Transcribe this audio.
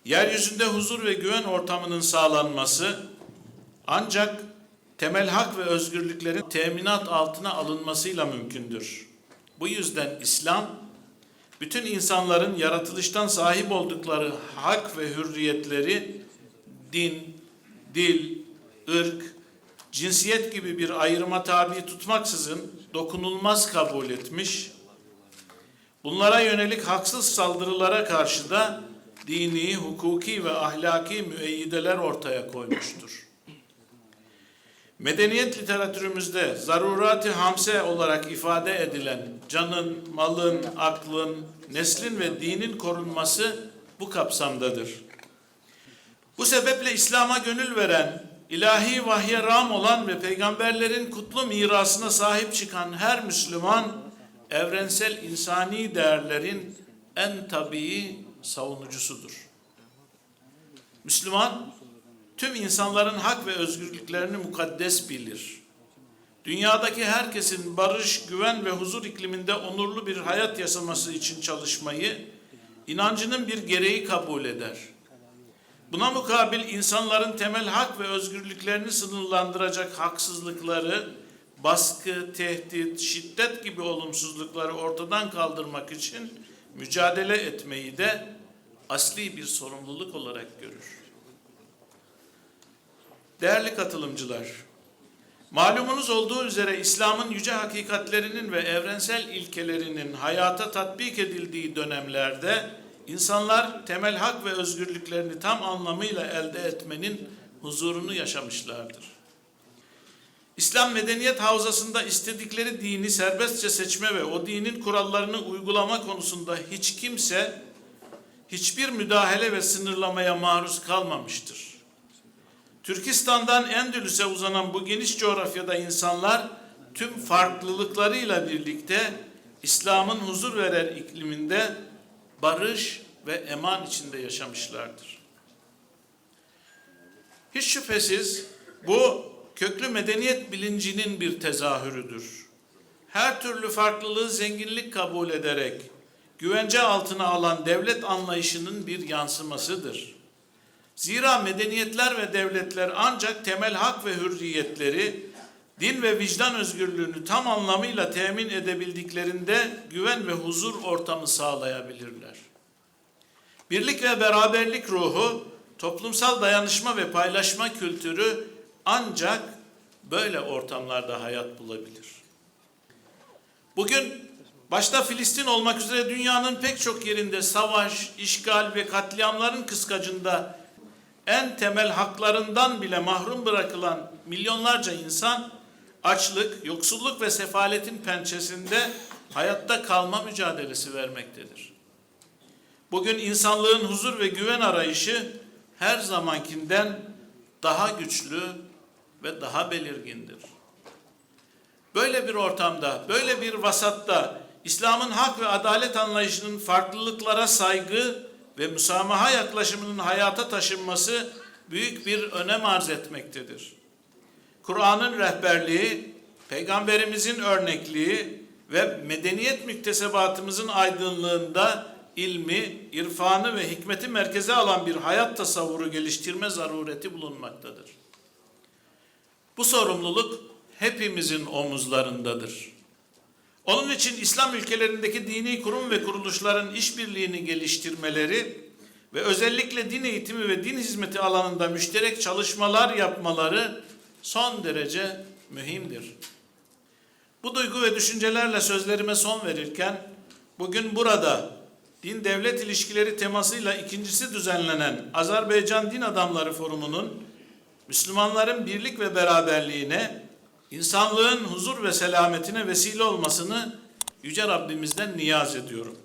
Yeryüzünde huzur ve güven ortamının sağlanması ancak temel hak ve özgürlüklerin teminat altına alınmasıyla mümkündür. Bu yüzden İslam, bütün insanların yaratılıştan sahip oldukları hak ve hürriyetleri din, dil, ırk, cinsiyet gibi bir ayrıma tabi tutmaksızın dokunulmaz kabul etmiş, bunlara yönelik haksız saldırılara karşı da dini, hukuki ve ahlaki müeyyideler ortaya koymuştur. Medeniyet literatürümüzde zarurat-ı hamse olarak ifade edilen canın, malın, aklın, neslin ve dinin korunması bu kapsamdadır. Bu sebeple İslam'a gönül veren, ilahi vahye rağm olan ve peygamberlerin kutlu mirasına sahip çıkan her Müslüman, evrensel insani değerlerin en tabii savunucusudur. Müslüman, tüm insanların hak ve özgürlüklerini mukaddes bilir. Dünyadaki herkesin barış, güven ve huzur ikliminde onurlu bir hayat yaşaması için çalışmayı inancının bir gereği kabul eder. Buna mukabil insanların temel hak ve özgürlüklerini sınırlandıracak haksızlıkları, baskı, tehdit, şiddet gibi olumsuzlukları ortadan kaldırmak için mücadele etmeyi de asli bir sorumluluk olarak görür. Değerli katılımcılar, malumunuz olduğu üzere İslam'ın yüce hakikatlerinin ve evrensel ilkelerinin hayata tatbik edildiği dönemlerde insanlar temel hak ve özgürlüklerini tam anlamıyla elde etmenin huzurunu yaşamışlardır. İslam medeniyet havzasında istedikleri dini serbestçe seçme ve o dinin kurallarını uygulama konusunda hiç kimse hiçbir müdahale ve sınırlamaya maruz kalmamıştır. Türkistan'dan Endülüs'e uzanan bu geniş coğrafyada insanlar tüm farklılıklarıyla birlikte İslam'ın huzur veren ikliminde barış ve eman içinde yaşamışlardır. Hiç şüphesiz bu köklü medeniyet bilincinin bir tezahürüdür. Her türlü farklılığı zenginlik kabul ederek güvence altına alan devlet anlayışının bir yansımasıdır. Zira medeniyetler ve devletler ancak temel hak ve hürriyetleri, din ve vicdan özgürlüğünü tam anlamıyla temin edebildiklerinde güven ve huzur ortamı sağlayabilirler. Birlik ve beraberlik ruhu, toplumsal dayanışma ve paylaşma kültürü ancak böyle ortamlarda hayat bulabilir. Bugün başta Filistin olmak üzere dünyanın pek çok yerinde savaş, işgal ve katliamların kıskacında en temel haklarından bile mahrum bırakılan milyonlarca insan açlık, yoksulluk ve sefaletin pençesinde hayatta kalma mücadelesi vermektedir. Bugün insanlığın huzur ve güven arayışı her zamankinden daha güçlü ve daha belirgindir. Böyle bir ortamda, böyle bir vasatta İslam'ın hak ve adalet anlayışının farklılıklara saygı ve müsamaha yaklaşımının hayata taşınması büyük bir önem arz etmektedir. Kur'an'ın rehberliği, Peygamberimizin örnekliği ve medeniyet müktesebatımızın aydınlığında ilmi, irfanı ve hikmeti merkeze alan bir hayat tasavvuru geliştirme zarureti bulunmaktadır. Bu sorumluluk hepimizin omuzlarındadır. Onun için İslam ülkelerindeki dini kurum ve kuruluşların işbirliğini geliştirmeleri ve özellikle din eğitimi ve din hizmeti alanında müşterek çalışmalar yapmaları son derece mühimdir. Bu duygu ve düşüncelerle sözlerime son verirken, bugün burada din-devlet ilişkileri temasıyla ikincisi düzenlenen Azerbaycan Din Adamları Forumu'nun Müslümanların birlik ve beraberliğine, insanlığın huzur ve selametine vesile olmasını Yüce Rabbimizden niyaz ediyorum.